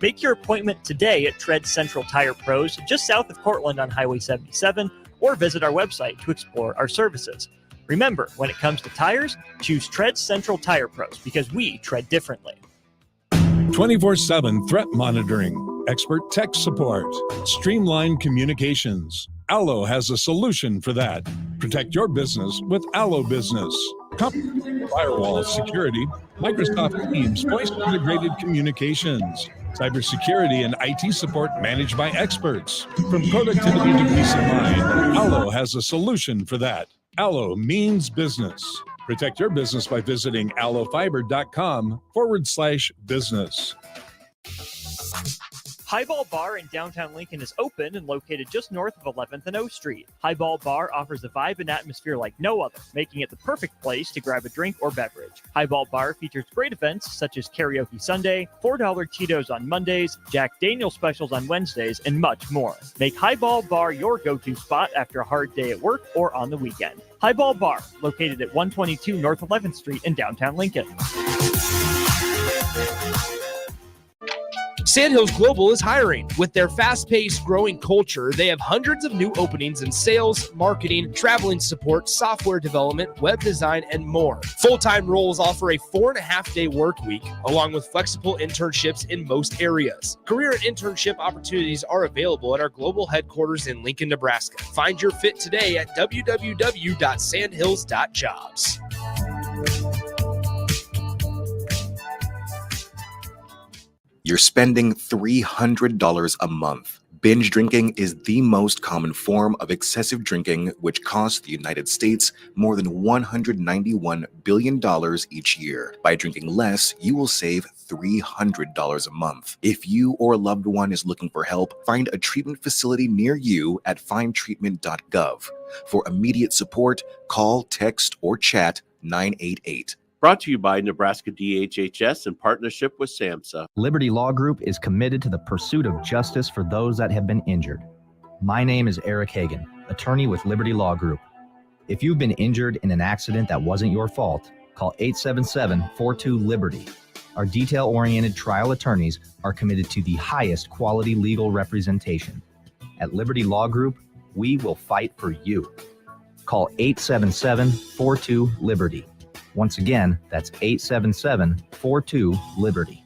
Make your appointment today at Tread Central Tire Pros, just south of Cortland on Highway 77, or visit our website to explore our services. Remember, when it comes to tires, choose Tread Central Tire Pros because we tread differently. 24/7 threat monitoring, expert tech support, streamlined communications. Allo has a solution for that. Protect your business with Allo Business. Firewall security, Microsoft Teams, voice-integrated communications, cybersecurity and IT support managed by experts. From productivity to peace of mind, Allo has a solution for that. Allo means business. Protect your business by visiting allofiber.com/business. Highball Bar in downtown Lincoln is open and located just north of 11th and O Street. Highball Bar offers a vibe and atmosphere like no other, making it the perfect place to grab a drink or beverage. Highball Bar features great events such as Karaoke Sunday, $4 Cheetos on Mondays, Jack Daniel's specials on Wednesdays, and much more. Make Highball Bar your go-to spot after a hard day at work or on the weekend. Highball Bar, located at 122 North 11th Street in downtown Lincoln. Sandhills Global is hiring. With their fast-paced, growing culture, they have hundreds of new openings in sales, marketing, traveling support, software development, web design, and more. Full-time roles offer a 4.5-day work week, along with flexible internships in most areas. Career and internship opportunities are available at our global headquarters in Lincoln, Nebraska. Find your fit today at www.sandhills.jobs. You're spending $300 a month. Binge drinking is the most common form of excessive drinking, which costs the United States more than $191 billion each year. By drinking less, you will save $300 a month. If you or a loved one is looking for help, find a treatment facility near you at findtreatment.gov. For immediate support, call, text, or chat 988. Brought to you by Nebraska DHHS in partnership with SAMHSA. Liberty Law Group is committed to the pursuit of justice for those that have been injured. My name is Eric Hagan, attorney with Liberty Law Group. If you've been injured in an accident that wasn't your fault, call 877-42-LIBERTY. Our detail-oriented trial attorneys are committed to the highest quality legal representation. At Liberty Law Group, we will fight for you. Call 877-42-LIBERTY. Once again, that's 877-42-LIBERTY.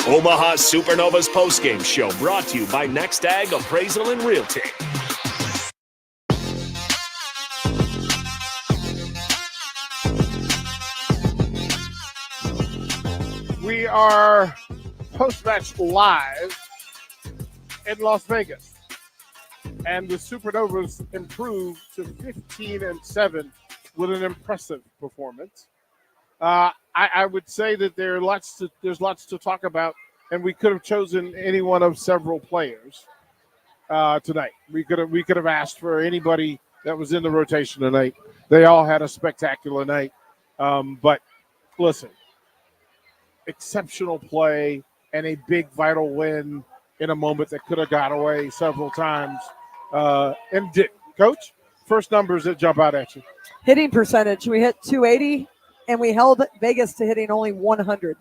Omaha Supernovas postgame show brought to you by Next Ag Appraisal and Realty. We are post-match live in Las Vegas. And the Supernovas improved to 15-7 with an impressive performance. I would say that there's lots to talk about, and we could have chosen any one of several players tonight. We could have asked for anybody that was in the rotation tonight. They all had a spectacular night. But listen, exceptional play and a big vital win in a moment that could have got away several times. And did. Coach, first numbers that jump out at you. Hitting percentage, we hit 280, and we held Vegas to hitting only 100.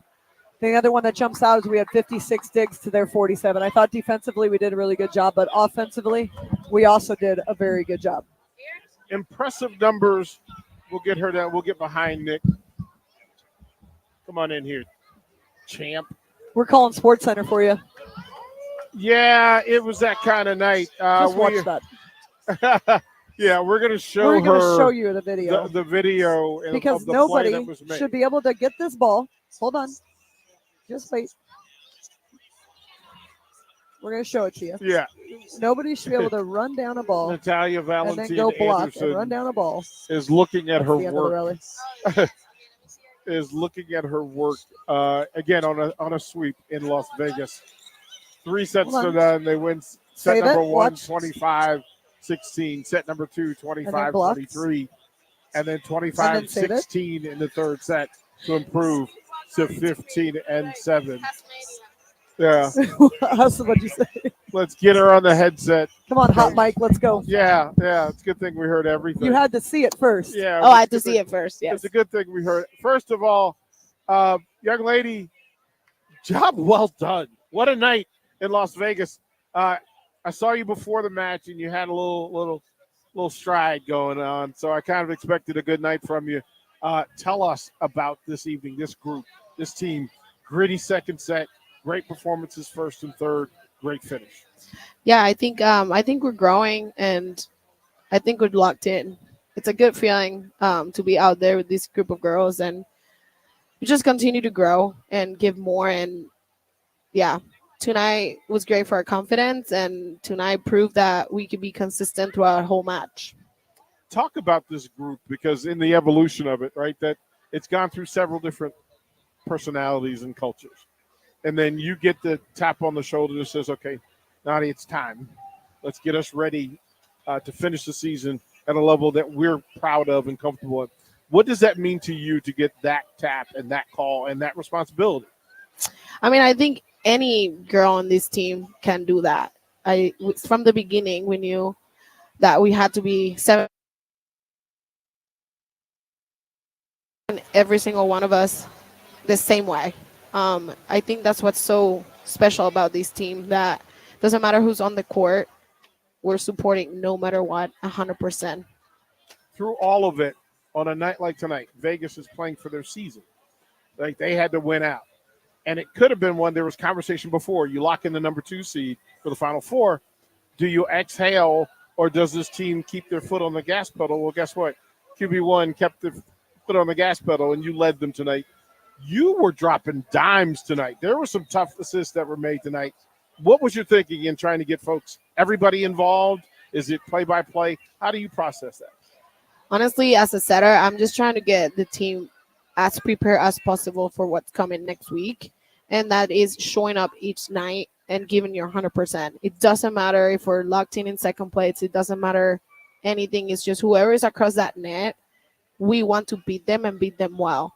The other one that jumps out is we had 56 digs to their 47. I thought defensively we did a really good job, but offensively we also did a very good job. Impressive numbers. We'll get her down. We'll get behind Nick. Come on in here, champ. We're calling Sports Center for you. Yeah, it was that kind of night. Just watch that. Yeah, we're going to show We're going to show you the video. The video because of the nobody play that was made. should be able to get this ball. Hold on. Just wait. We're going to show it to you. Yeah. Nobody should be able to run down a ball. Natalia Valentin and then go block Anderson and run down a ball. Is looking at her work. Is looking at her work again on a sweep in Las Vegas. 3 sets to none. They win set number 1, 25-16. Set number 2, 25-23. And then 25-16 in the third set to improve to 15-7. Yeah. What'd you say? Let's get her on the headset. Come on, Hot Mike, let's go. Yeah. It's a good thing we heard everything. You had to see it first. Yeah. Oh, I had to see it first, yes. It's a good thing we heard it. First of all, young lady, Job well done. What a night in Las Vegas. I saw you before the match, and you had a little stride going on. So I kind of expected a good night from you. Tell us about this evening, this group, this team. Gritty second set, great performances first and third, great finish. Yeah, I think we're growing, and I think we're locked in. It's a good feeling to be out there with this group of girls, and we just continue to grow and give more. And yeah, tonight was great for our confidence, and tonight proved that we could be consistent throughout our whole match. Talk about this group, because in the evolution of it, right, that it's gone through several different personalities and cultures. And then you get the tap on the shoulder that says, okay, Nadi, it's time. Let's get us ready to finish the season at a level that we're proud of and comfortable with. What does that mean to you to get that tap and that call and that responsibility? I mean, I think any girl on this team can do that. From the beginning, we knew that we had to be 7. Every single one of us the same way. I think that's what's so special about this team, that doesn't matter who's on the court, we're supporting no matter what, 100%. Through all of it, on a night like tonight, Vegas is playing for their season. Like, they had to win out. And it could have been one, there was conversation before, you lock in the number 2 seed for the Final Four. Do you exhale, or does this team keep their foot on the gas pedal? Well, guess what? QB1 kept their foot on the gas pedal, and you led them tonight. You were dropping dimes tonight. There were some tough assists that were made tonight. What was your thinking in trying to get everybody involved? Is it play-by-play? How do you process that? Honestly, as a setter, I'm just trying to get the team as prepared as possible for what's coming next week. And that is showing up each night and giving your 100%. It doesn't matter if we're locked in second place. It doesn't matter anything. It's just whoever is across that net, we want to beat them and beat them well,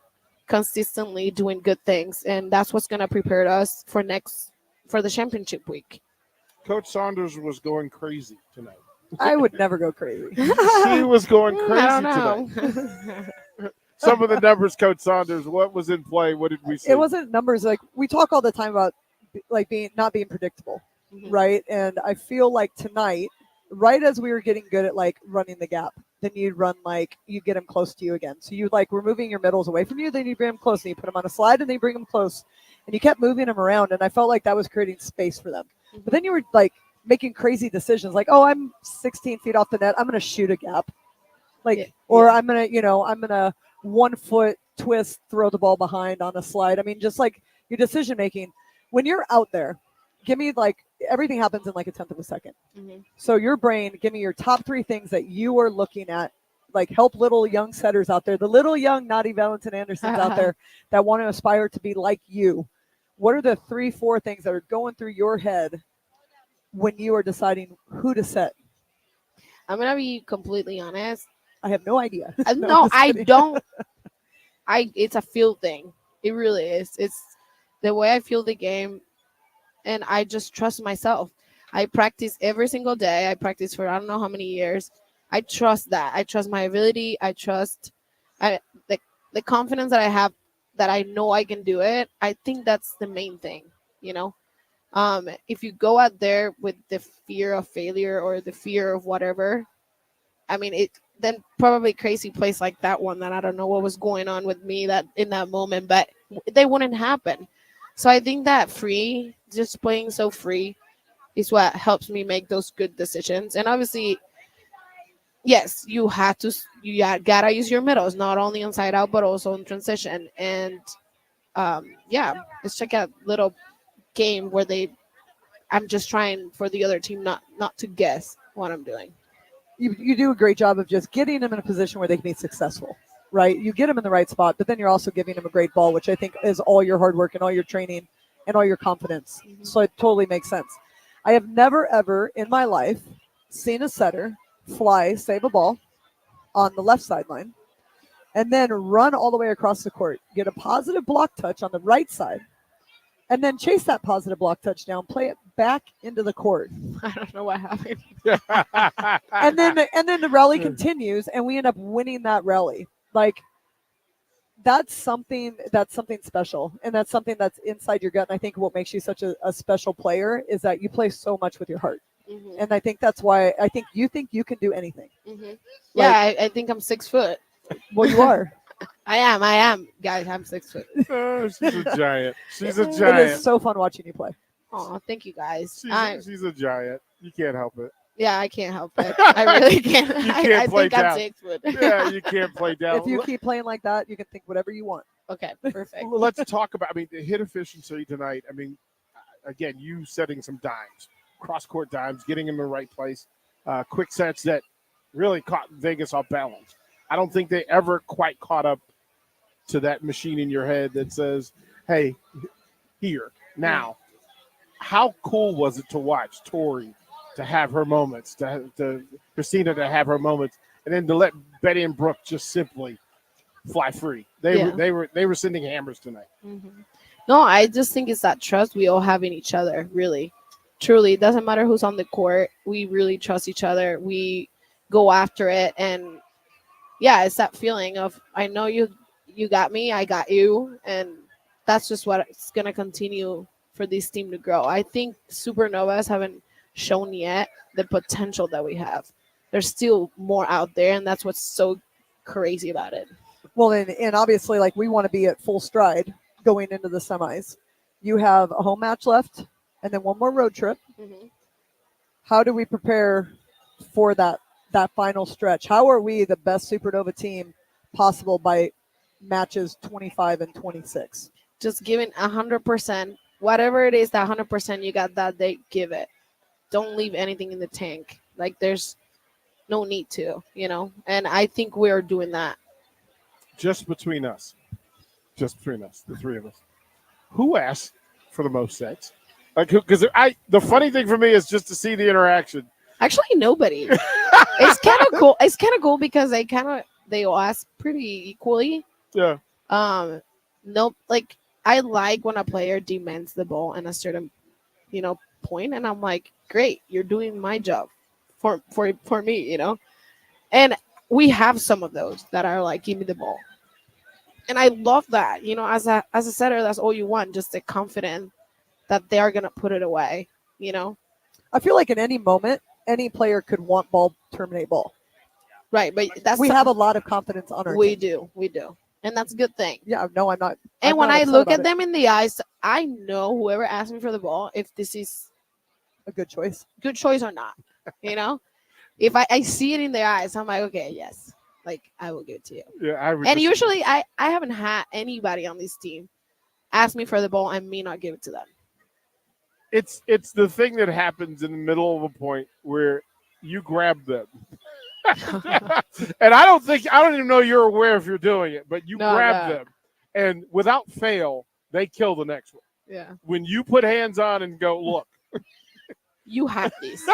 consistently doing good things. And that's what's going to prepare us for the championship week. Coach Saunders was going crazy tonight. I would never go crazy. She was going crazy I don't know. tonight. Some of the numbers, Coach Saunders, what was in play? What did we see? It wasn't numbers. Like, we talk all the time about like not being predictable, right? And I feel like tonight, right as we were getting good at like running the gap, then you'd run you get them close to you again. So you were moving your middles away from you, then you bring them close, and you put them on a slide, and then you bring them close, and you kept moving them around. And I felt like that was creating space for them. But then you were making crazy decisions, like, oh, I'm 16 feet off the net, I'm going to shoot a gap, or I'm going to 1 foot twist, throw the ball behind on a slide. I mean, just like your decision making when you're out there, give me everything happens in a 10th of a second. So your brain, give me your top 3 things that you are looking at, help little young setters out there, the little young Nadi Valentin Andersons out there that want to aspire to be like you. What are the 3-4 things that are going through your head when you are deciding who to set? I'm going to be completely honest. I have no idea. No, I don't. It's a feel thing. It really is. It's the way I feel the game, and I just trust myself. I practice every single day. I practice for I don't know how many years. I trust that. I trust my ability. I trust the confidence that I have, that I know I can do it. I think that's the main thing, If you go out there with the fear of failure or the fear of whatever, I mean, then probably crazy place like that one that I don't know what was going on with me that in that moment, but they wouldn't happen. So I think that just playing so free is what helps me make those good decisions. And obviously, yes, you gotta use your middles, not only inside out, but also in transition. And let's check out little game where I'm just trying for the other team not to guess what I'm doing. You do a great job of just getting them in a position where they can be successful, right? You get them in the right spot, but then you're also giving them a great ball, which I think is all your hard work and all your training and all your confidence. So it totally makes sense. I have never, ever in my life seen a setter save a ball on the left sideline and then run all the way across the court, get a positive block touch on the right side, and then chase that positive block touchdown, play it back into the court. I don't know what happened. and then the rally continues, and we end up winning that rally. that's something special, and that's something that's inside your gut. And I think what makes you such a special player is that you play so much with your heart. Mhm. And I think that's why I think you can do anything. Mhm. Yeah, I think I'm 6 foot. Well, you are. I am. Guys, I'm 6 foot. She's a giant. She's a It giant. is so fun watching you play. Oh, thank you guys. She's a giant. You can't help it. Yeah, I can't help it. I really can't. You can't I play think I'm down. 6 foot. Yeah, you can't play down. If you keep playing like that, you can think whatever you want. Okay, perfect. Let's talk about, the hit efficiency tonight. Again, you setting some dimes, cross-court dimes, getting in the right place, quick sets that really caught Vegas off balance. I don't think they ever quite caught up to that machine in your head that says, hey, here, now. How cool was it to watch Tori to have her moments, to Christina to have her moments, and then to let Betty and Brooke just simply fly free. They were sending hammers tonight. Mm-hmm. No, I just think it's that trust we all have in each other, really. Truly, it doesn't matter who's on the court. We really trust each other. We go after it. And yeah, it's that feeling of, I know you got me, I got you. And that's just what it's going to continue for this team to grow. I think Supernovas haven't shown yet the potential that we have. There's still more out there, and that's what's so crazy about it. Well, and obviously, like, we want to be at full stride going into the semis. You have a home match left and then one more road trip. Mm-hmm. How do we prepare for that final stretch? How are we the best Supernova team possible by matches 25 and 26? Just giving 100%. Whatever it is, that 100% you got that day, give it. Don't leave anything in the tank. Like, there's no need to, and I think we're doing that. Just between us, the three of us. Who asked for the most sets? Like, because the funny thing for me is just to see the interaction. Actually, nobody. It's kind of cool. It's kind of cool because they all ask pretty equally. Yeah. No, like, I like when a player demands the ball in a certain, point, and I'm like, great, you're doing my job for me, and we have some of those that are like, give me the ball, and I love that, as a setter, that's all you want, just the confidence that they are gonna put it away. I feel like in any moment, any player could want ball, terminate ball. Right, but we have a lot of confidence on our team. We do. And that's a good thing. Yeah, no, I'm not. And when I look at them in the eyes, I know whoever asks me for the ball, if this is a good choice or not, If I see it in their eyes, I'm like, okay, yes, like, I will give it to you. Yeah, and usually I haven't had anybody on this team ask me for the ball and me not give it to them. It's the thing that happens in the middle of a point where you grab them. And I don't even know you're aware if you're doing it, but you grab them, and without fail, they kill the next one. Yeah. When you put hands on and go, look, you have these.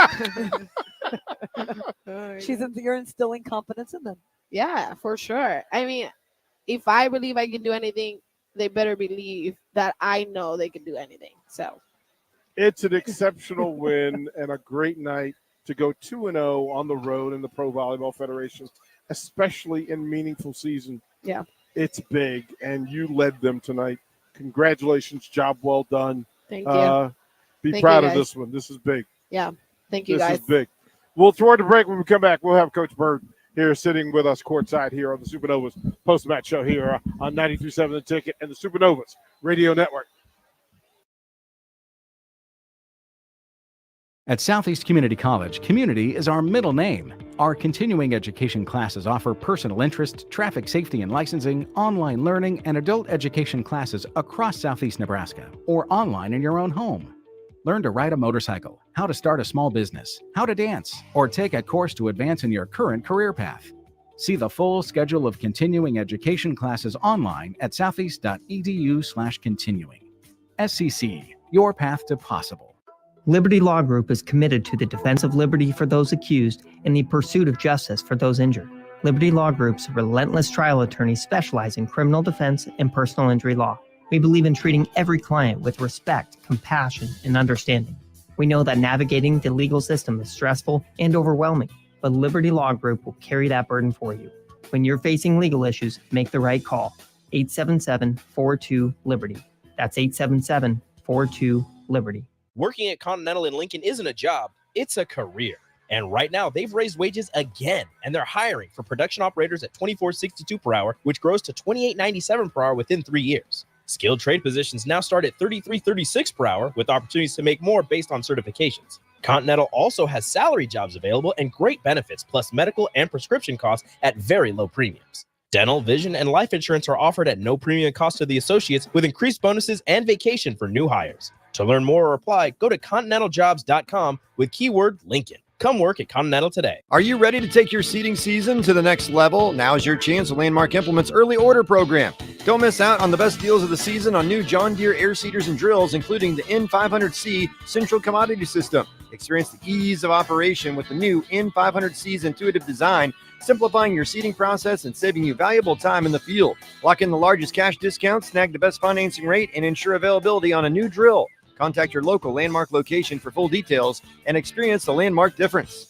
You're instilling confidence in them. Yeah, for sure. I mean, if I believe I can do anything, they better believe that I know they can do anything. So it's an exceptional win and a great night to go 2-0 on the road in the Pro Volleyball Federation, especially in meaningful season. Yeah. It's big, and you led them tonight. Congratulations. Job well done. Thank you. Be Thank proud you, of guys. this one. This is big. Yeah. Thank you, this guys. This is big. We'll throw it a break. When we come back, we'll have Coach Bird here sitting with us courtside here on the Supernovas post-match show here on 93.7 The Ticket and the Supernovas Radio Network. At Southeast Community College, community is our middle name. Our continuing education classes offer personal interest, traffic safety and licensing, online learning, and adult education classes across Southeast Nebraska or online in your own home. Learn to ride a motorcycle, how to start a small business, how to dance, or take a course to advance in your current career path. See the full schedule of continuing education classes online at southeast.edu/continuing. SCC, your path to possible. Liberty Law Group is committed to the defense of liberty for those accused and the pursuit of justice for those injured. Liberty Law Group's relentless trial attorneys specialize in criminal defense and personal injury law. We believe in treating every client with respect, compassion, and understanding. We know that navigating the legal system is stressful and overwhelming, but Liberty Law Group will carry that burden for you. When you're facing legal issues, make the right call. 877-42-LIBERTY. That's 877-42-LIBERTY. Working at Continental in Lincoln isn't a job, it's a career. And right now, they've raised wages again, and they're hiring for production operators at $24.62 per hour, which grows to $28.97 per hour within 3 years. Skilled trade positions now start at $33.36 per hour, with opportunities to make more based on certifications. Continental also has salary jobs available and great benefits, plus medical and prescription costs at very low premiums. Dental, vision, and life insurance are offered at no premium cost to the associates, with increased bonuses and vacation for new hires. To learn more or apply, go to continentaljobs.com with keyword Lincoln. Come work at Continental today. Are you ready to take your seeding season to the next level? Now's your chance with Landmark Implement's early order program. Don't miss out on the best deals of the season on new John Deere air seeders and drills, including the N500C Central Commodity System. Experience the ease of operation with the new N500C's intuitive design, simplifying your seeding process and saving you valuable time in the field. Lock in the largest cash discount, snag the best financing rate, and ensure availability on a new drill. Contact your local Landmark location for full details and experience the Landmark difference.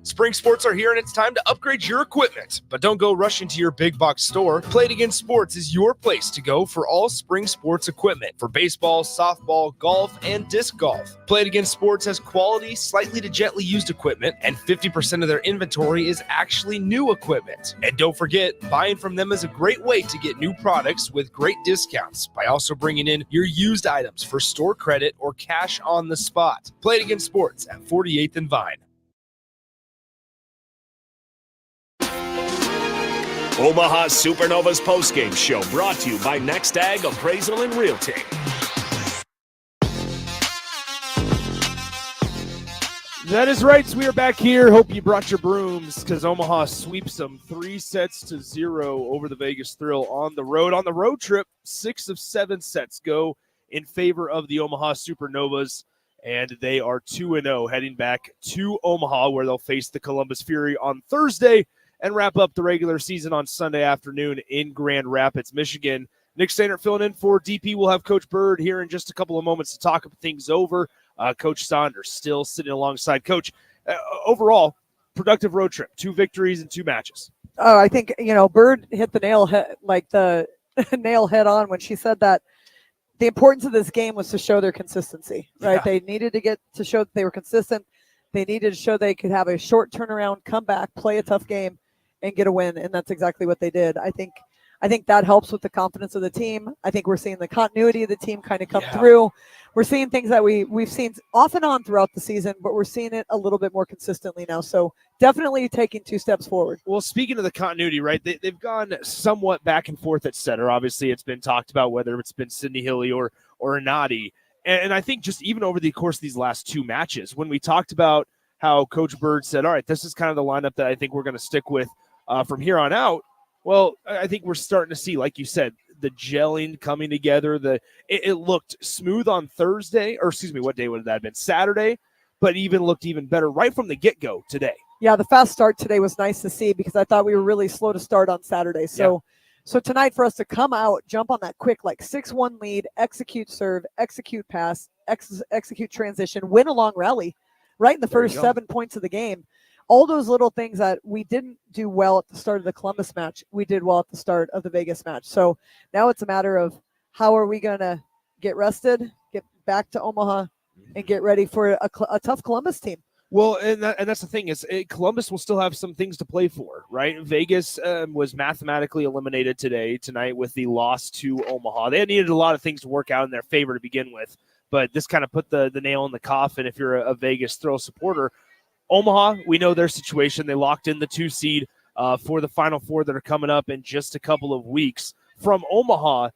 Spring sports are here and it's time to upgrade your equipment. But don't go rushing to your big box store. Play It Again Sports is your place to go for all spring sports equipment for baseball, softball, golf, and disc golf. Play It Again Sports has quality, slightly to gently used equipment, and 50% of their inventory is actually new equipment. And don't forget, buying from them is a great way to get new products with great discounts by also bringing in your used items for store credit or cash on the spot. Play It Again Sports at 48th and Vine. Omaha Supernovas postgame show brought to you by Next Ag Appraisal and Realty. That is right. So we are back here. Hope you brought your brooms because Omaha sweeps them 3-0 over the Vegas Thrill on the road. On the road trip, 6 of 7 sets go in favor of the Omaha Supernovas, and they are 2-0 heading back to Omaha, where they'll face the Columbus Fury on Thursday and wrap up the regular season on Sunday afternoon in Grand Rapids, Michigan. Nick Stainert filling in for DP. We'll have Coach Bird here in just a couple of moments to talk things over. Coach Saunders still sitting alongside. Coach, overall, productive road trip, 2 victories and 2 matches. Oh, I think, Bird hit the nail head on when she said that the importance of this game was to show their consistency, right? Yeah. They needed to get to show that they were consistent. They needed to show they could have a short turnaround, come back, play a tough game, and get a win, and that's exactly what they did. I think that helps with the confidence of the team. I think we're seeing the continuity of the team kind of come through. We're seeing things that we've seen off and on throughout the season, but we're seeing it a little bit more consistently now. So definitely taking 2 steps forward. Well, speaking of the continuity, right, they've gone somewhat back and forth at center. Obviously, it's been talked about whether it's been Sydney Hilly or Anadi. And I think just even over the course of these last 2 matches, when we talked about how Coach Bird said, all right, this is kind of the lineup that I think we're going to stick with from here on out. Well, I think we're starting to see, like you said, the gelling coming together. It looked smooth on Thursday, or excuse me, what day would that have been? Saturday, but looked even better right from the get-go today. Yeah, the fast start today was nice to see because I thought we were really slow to start on Saturday. So tonight for us to come out, jump on that quick, 6-1 lead, execute serve, execute pass, execute transition, win a long rally right in the first 7 points of the game. All those little things that we didn't do well at the start of the Columbus match, we did well at the start of the Vegas match. So now it's a matter of how are we going to get rested, get back to Omaha, and get ready for a tough Columbus team. Well, and that's the thing is Columbus will still have some things to play for, right? Vegas was mathematically eliminated tonight with the loss to Omaha. They needed a lot of things to work out in their favor to begin with, but this kind of put the nail in the coffin if you're a Vegas Thrill supporter. Omaha, we know their situation. They locked in the 2 seed for the Final Four that are coming up in just a couple of weeks. From Omaha,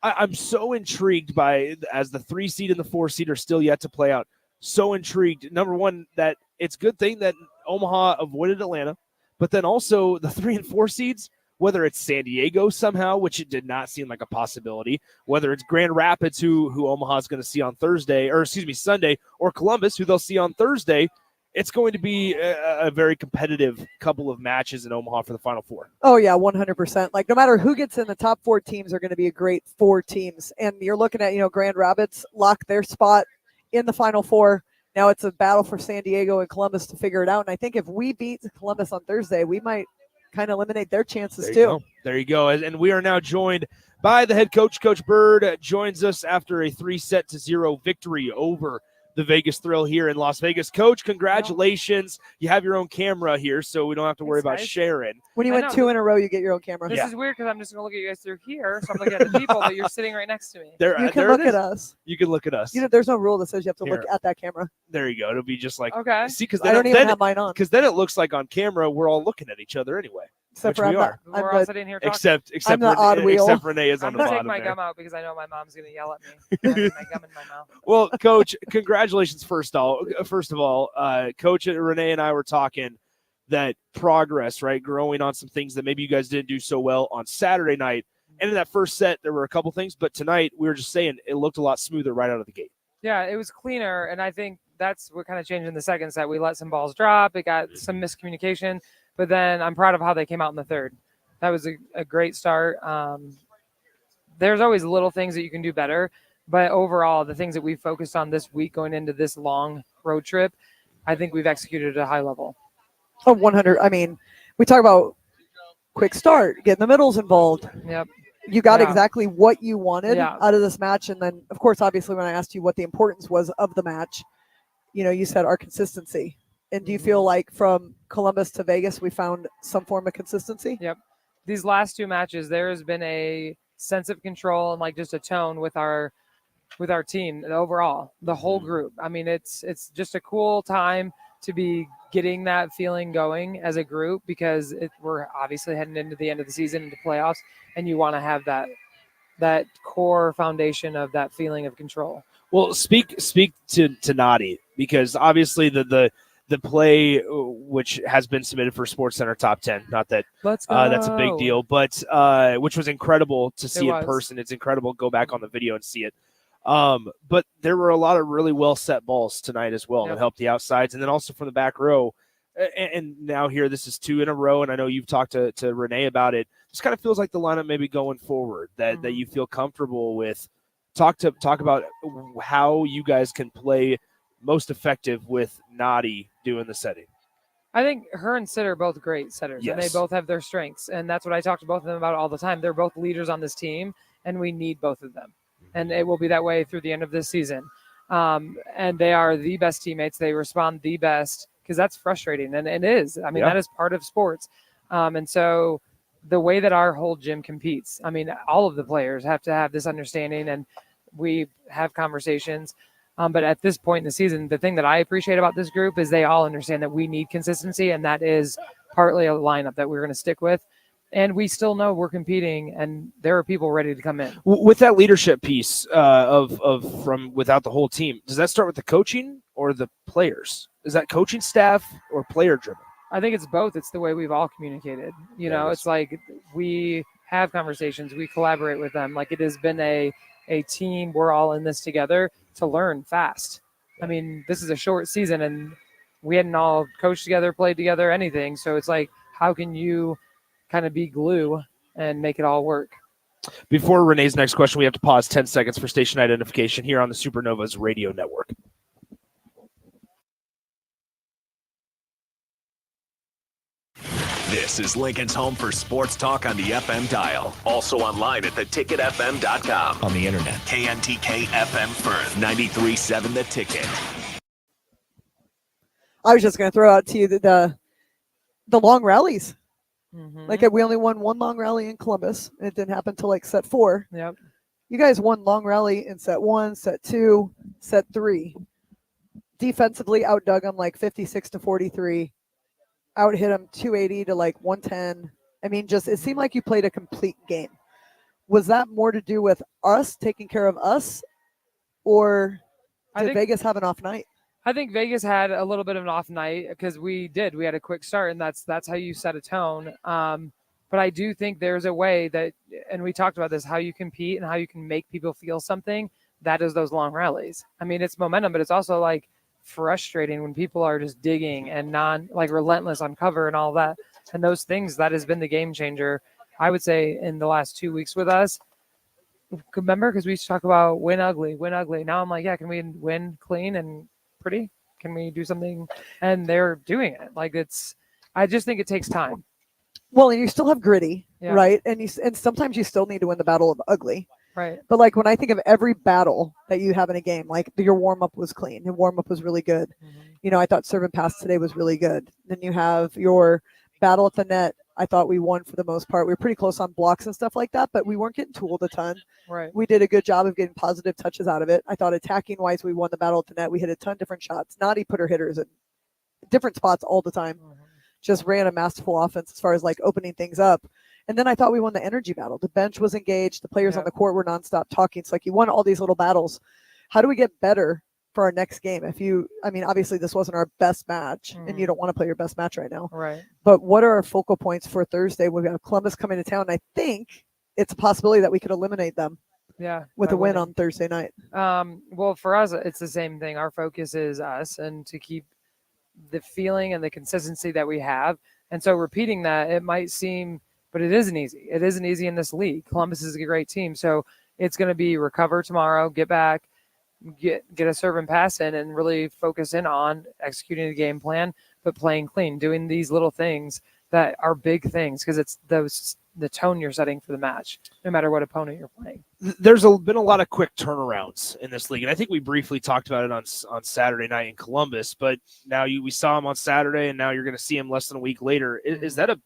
I'm so intrigued by, as the 3 seed and the 4 seed are still yet to play out, so intrigued. Number one, that it's a good thing that Omaha avoided Atlanta, but then also the 3 and 4 seeds, whether it's San Diego somehow, which it did not seem like a possibility, whether it's Grand Rapids, who Omaha's going to see on Sunday, or Columbus, who they'll see on Thursday. It's going to be a very competitive couple of matches in Omaha for the Final Four. Oh, yeah, 100%. No matter who gets in, the top 4 teams are going to be a great 4 teams. And you're looking at, Grand Rapids lock their spot in the Final Four. Now it's a battle for San Diego and Columbus to figure it out. And I think if we beat Columbus on Thursday, we might kind of eliminate their chances too. There you go. And we are now joined by the head coach. Coach Bird joins us after a 3-0 victory over the Vegas Thrill here in Las Vegas. Coach, congratulations. You have your own camera here, so we don't have to worry about sharing. When you went 2 in a row, you get your own camera. This is weird because I'm just going to look at you guys through here. So I'm looking at the people, but you're sitting right next to me. You can look at us. You can look at us. There's no rule that says you have to look Here. at that camera. There you go. It'll be just like, okay. See, because I don't even have mine on. Because then it looks like on camera we're all looking at each other anyway. Except which for we are. We're all sitting here talking. Except I'm the odd wheel. Except Renee is on I'm the going to bottom take my there. gum out because I know my mom's going to yell at me. I have my gum in my mouth. Well, Coach, congratulations first of all. Coach Renee and I were talking that progress, right? Growing on some things that maybe you guys didn't do so well on Saturday night. And in that first set, there were a couple things, but tonight we were just saying it looked a lot smoother right out of the gate. Yeah, it was cleaner, and I think that's what kind of changed in the second set. We let some balls drop. It got some miscommunication, but then I'm proud of how they came out in the third. That was a great start. There's always little things that you can do better, but overall, the things that we focused on this week going into this long road trip, I think we've executed at a high level. Oh, 100. I mean, we talk about quick start, getting the middles involved. Yep. You got Yeah. exactly what you wanted Yeah. out of this match. And then, of course, obviously, when I asked you what the importance was of the match, you said our consistency. And do you feel like from Columbus to Vegas, we found some form of consistency? Yep. These last two matches, there has been a sense of control and like just a tone with our team overall, the whole group. I mean, it's just a cool time to be getting that feeling going as a group because we're obviously heading into the end of the season, into playoffs, and you want to have that core foundation of that feeling of control. Well, speak to Nadi, because obviously the play which has been submitted for Sports Center Top 10, not that Let's go. that's a big deal, but which was incredible to see in person. It's incredible. Go back on the video and see it. But there were a lot of really well set balls tonight as well that helped the outsides, and then also from the back row. And now here, this is 2 in a row, and I know you've talked to Renee about it. This kind of feels like the lineup maybe going forward that you feel comfortable with. Talk about how you guys can play most effective with Nadi doing the setting. I think her and Sid are both great setters, and they Yes. both have their strengths, and that's what I talk to both of them about all the time. They're both leaders on this team, and we need both of them, and it will be that way through the end of this season. And they are the best teammates. They respond the best because that's frustrating, and it is. I mean, that is part of sports. And so the way that our whole gym competes, I mean, all of the players have to have this understanding, and we have conversations. But at this point in the season, the thing that I appreciate about this group is they all understand that we need consistency, and that is partly a lineup that we're going to stick with. And we still know we're competing, and there are people ready to come in. With that leadership piece of from without the whole team, does that start with the coaching or the players? Is that coaching staff or player driven? I think it's both. It's the way we've all communicated. It's like we have conversations, we collaborate with them. Like it has been a team. We're all in this together to learn fast. I mean, this is a short season, and we hadn't all coached together, played together, anything. So it's like, how can you kind of be glue and make it all work? Before Renee's next question, we have to pause 10 seconds for station identification here on the Supernovas radio network. This is Lincoln's home for sports talk on the FM dial. Also online at theticketfm.com. On the internet. KNTK FM Firth, 93.7 The Ticket. I was just going to throw out to you the long rallies. Mm-hmm. Like we only won one long rally in Columbus, and it didn't happen till like set 4. Yep. You guys won long rally in set 1, set 2, set 3. Defensively outdug them like 56-43. Out hit them 280 to like 110. I mean, just it seemed like you played a complete game. Was that more to do with us taking care of us, or did Vegas have an off night? I think Vegas had a little bit of an off night because we had a quick start, and that's how you set a tone. But I do think there's a way that, and we talked about this, how you compete and how you can make people feel something. That is those long rallies. I mean, it's momentum, but it's also like frustrating when people are just digging and relentless on cover and all that. And those things, that has been the game changer, I would say, in the last 2 weeks with us. Remember, because we used to talk about win ugly. Now I'm like, yeah, can we win clean and pretty? Can we do something? And they're doing it. I just think it takes time. Well, and you still have gritty. Yeah. right? And sometimes you still need to win the battle of ugly. Right. But like when I think of every battle that you have in a game, like your warm up was clean. Your warm up was really good. I thought serve and pass today was really good. Then you have your battle at the net. I thought we won for the most part. We were pretty close on blocks and stuff like that, but we weren't getting tooled a ton. Right. We did a good job of getting positive touches out of it. I thought attacking wise, we won the battle at the net. We hit a ton of different shots. Nadi put her hitters in different spots all the time. Just ran a masterful offense as far as like opening things up. And then I thought we won the energy battle. The bench was engaged. The players on the court were nonstop talking. It's like you won all these little battles. How do we get better for our next game? Obviously this wasn't our best match, and you don't want to play your best match right now. Right. But what are our focal points for Thursday? We've got Columbus coming to town. And I think it's a possibility that we could eliminate them. Yeah. With a win on Thursday night. Well, for us, it's the same thing. Our focus is us and to keep the feeling and the consistency that we have. And so repeating that, it might seem, but it isn't easy. It isn't easy in this league. Columbus is a great team. So it's going to be recover tomorrow, get back, get a serve and pass in, and really focus in on executing the game plan, but playing clean, doing these little things that are big things, because it's the tone you're setting for the match, no matter what opponent you're playing. There's been a lot of quick turnarounds in this league, and I think we briefly talked about it on Saturday night in Columbus. But now we saw him on Saturday, and now you're going to see him less than a week later. Is that a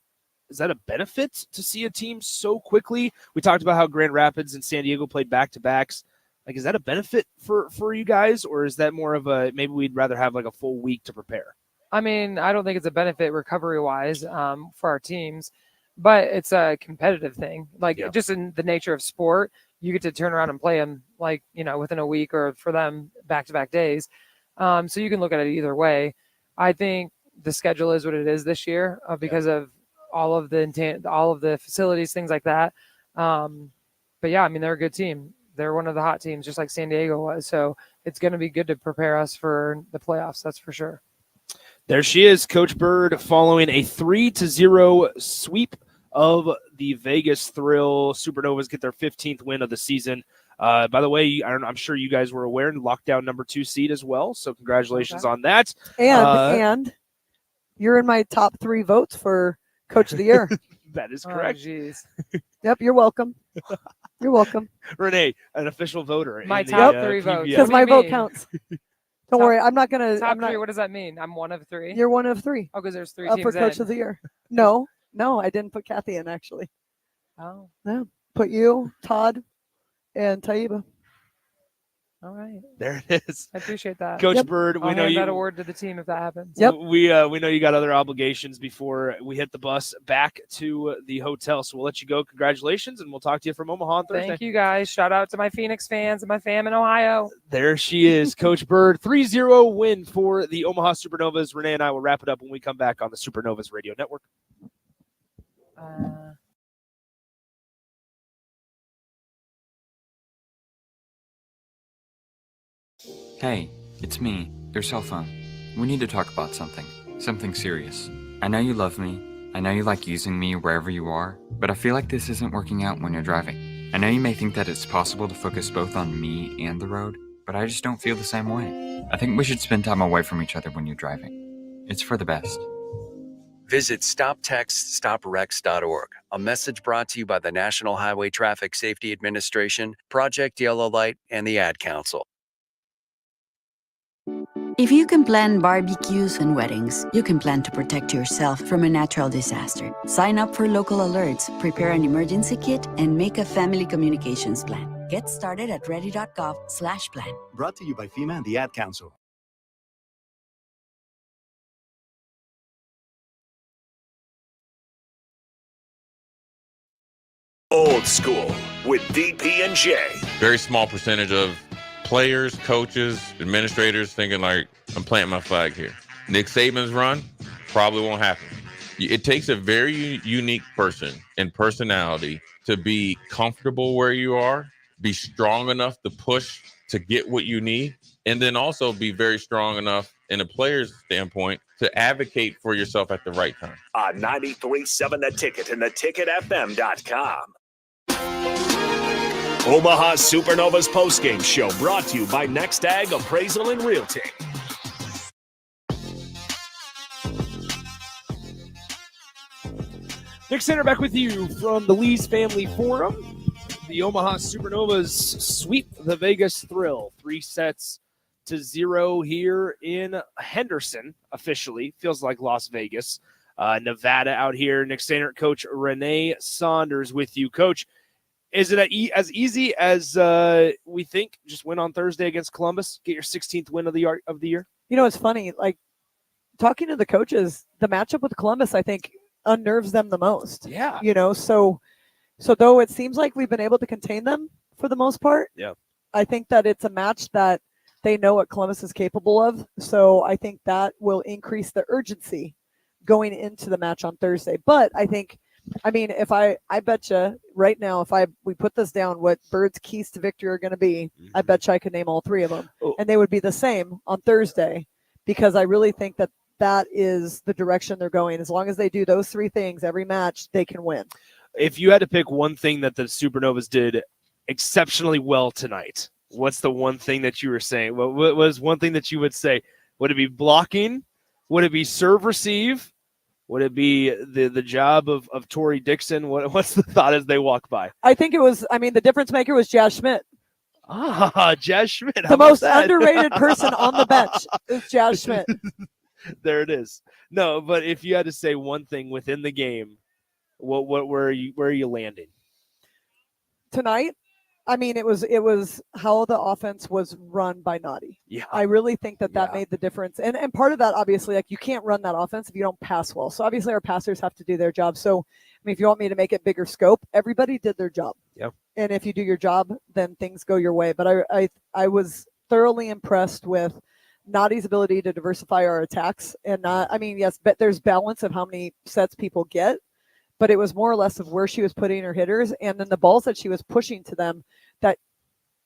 benefit to see a team so quickly? We talked about how Grand Rapids and San Diego played back-to-backs. Like, is that a benefit for you guys, or is that more of a maybe we'd rather have like a full week to prepare? I mean, I don't think it's a benefit recovery-wise for our teams, but it's a competitive thing. Like, just in the nature of sport, you get to turn around and play them like, within a week, or for them back-to-back days. So you can look at it either way. I think the schedule is what it is this year because of all of the facilities, things like that. But yeah, I mean, they're a good team. They're one of the hot teams, just like San Diego was. So it's going to be good to prepare us for the playoffs. That's for sure. There she is, Coach Bird, following a 3-0 sweep of the Vegas Thrill. Supernovas get their 15th win of the season. By the way, I'm sure you guys were aware, lockdown number 2 seed as well. So congratulations on that. And you're in my top 3 votes for Coach of the Year. That is correct. Oh, geez. Yep, you're welcome. You're welcome. Renee, an official voter. My top 3 votes. Because my vote counts. Don't worry, I'm not going to. Top 3, what does that mean? I'm one of 3? You're one of 3. Oh, because there's 3 up teams for Coach in. of the Year. No, I didn't put Kathy in, actually. Oh. No, put you, Todd, and Taiba. All right. There it is. I appreciate that. Coach Bird, I'll we know hand you that award to the team if that happens. Yep. We know you got other obligations before we hit the bus back to the hotel. So we'll let you go. Congratulations, and we'll talk to you from Omaha on Thursday. Thank you, guys. Shout out to my Phoenix fans and my fam in Ohio. There she is, Coach Bird. 3-0 win for the Omaha Supernovas. Renee and I will wrap it up when we come back on the Supernovas Radio Network. Hey, it's me, your cell phone. We need to talk about something serious. I know you love me, I know you like using me wherever you are, but I feel like this isn't working out when you're driving. I know you may think that it's possible to focus both on me and the road, but I just don't feel the same way. I think we should spend time away from each other when you're driving. It's for the best. Visit StopTextStopWrecks.org, a message brought to you by the National Highway Traffic Safety Administration, Project Yellow Light, and the Ad Council. If you can plan barbecues and weddings, you can plan to protect yourself from a natural disaster. Sign up for local alerts, prepare an emergency kit, and make a family communications plan. Get started at ready.gov/plan. Brought to you by FEMA and the Ad Council. Old School with DP and J. Very small percentage of players, coaches, administrators thinking like, I'm planting my flag here. Nick Saban's run probably won't happen. It takes a very unique person and personality to be comfortable where you are, be strong enough to push to get what you need, and then also be very strong enough in a player's standpoint to advocate for yourself at the right time. On 93.7 The Ticket and theticketfm.com. Omaha Supernovas postgame show brought to you by Next Ag Appraisal and Realty. Nick Sander back with you from the Lee's Family Forum. The Omaha Supernovas sweep the Vegas Thrill 3-0 here in Henderson. Officially feels like Las Vegas, Nevada out here. Nick Sander, Coach Renee Saunders with you. Coach, is it as easy as we think? Just win on Thursday against Columbus, get your 16th win of the year. You know, it's funny. Like talking to the coaches, the matchup with Columbus, I think, unnerves them the most. Yeah. You know, so though it seems like we've been able to contain them for the most part, yeah, I think that it's a match that they know what Columbus is capable of. So I think that will increase the urgency going into the match on Thursday. But I mean, if I bet you right now, if we put this down, what Bird's keys to victory are going to be, I bet you I could name all three of them, and they would be the same on Thursday, because I really think that is the direction they're going. As long as they do those three things every match, they can win. If you had to pick one thing that the Supernovas did exceptionally well tonight, what's the one thing that you were saying? What was one thing that you would say? Would it be blocking? Would it be serve receive? Would it be the job of Tori Dixon? What's the thought as they walk by? I think it was, the difference maker was Jazz Schmidt. Jazz Schmidt. The most underrated person on the bench is Jazz Schmidt. There it is. No, but if you had to say one thing within the game, where are you landing tonight? I mean, it was how the offense was run by Naughty. Yeah, I really think that made the difference. And part of that, obviously, like you can't run that offense if you don't pass well. So obviously our passers have to do their job. So I mean, if you want me to make it bigger scope, everybody did their job. Yep. And if you do your job, then things go your way. But I was thoroughly impressed with Naughty's ability to diversify our attacks. And yes, but there's balance of how many sets people get. But it was more or less of where she was putting her hitters and then the balls that she was pushing to them that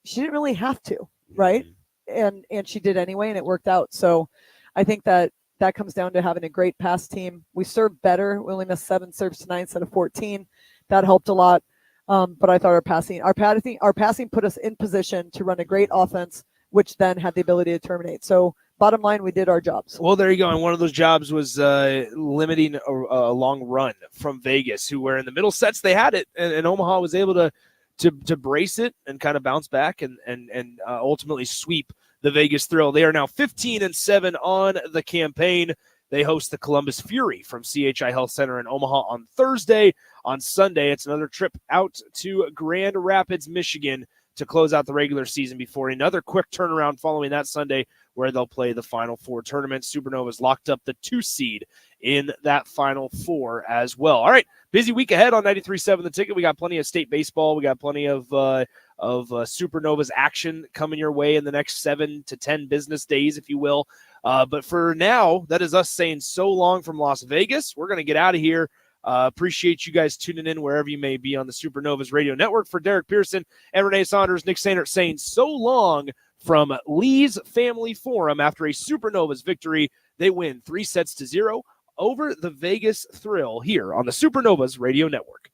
she didn't really have to, right? And she did anyway, and it worked out. So I think that comes down to having a great pass team. We served better. We only missed 7 serves tonight instead of 14. That helped a lot. But I thought our passing put us in position to run a great offense, which then had the ability to terminate. So bottom line, we did our jobs. Well, there you go. And one of those jobs was limiting a long run from Vegas, who were in the middle sets. They had it, and Omaha was able to brace it and kind of bounce back and ultimately sweep the Vegas Thrill. They are now 15-7 on the campaign. They host the Columbus Fury from CHI Health Center in Omaha on Thursday. On Sunday, it's another trip out to Grand Rapids, Michigan, to close out the regular season before another quick turnaround following that Sunday, where they'll play the Final Four tournament. Supernovas locked up the 2 seed in that Final Four as well. All right, busy week ahead on 93.7 The Ticket. We got plenty of state baseball. We got plenty of Supernovas action coming your way in the next 7 to 10 business days, if you will. But for now, that is us saying so long from Las Vegas. We're going to get out of here. Appreciate you guys tuning in wherever you may be on the Supernovas Radio Network. For Derek Pearson and Renee Saunders, Nick Sander saying so long from Lee's Family Forum. After a Supernovas victory, they win 3-0 over the Vegas Thrill here on the Supernovas Radio Network.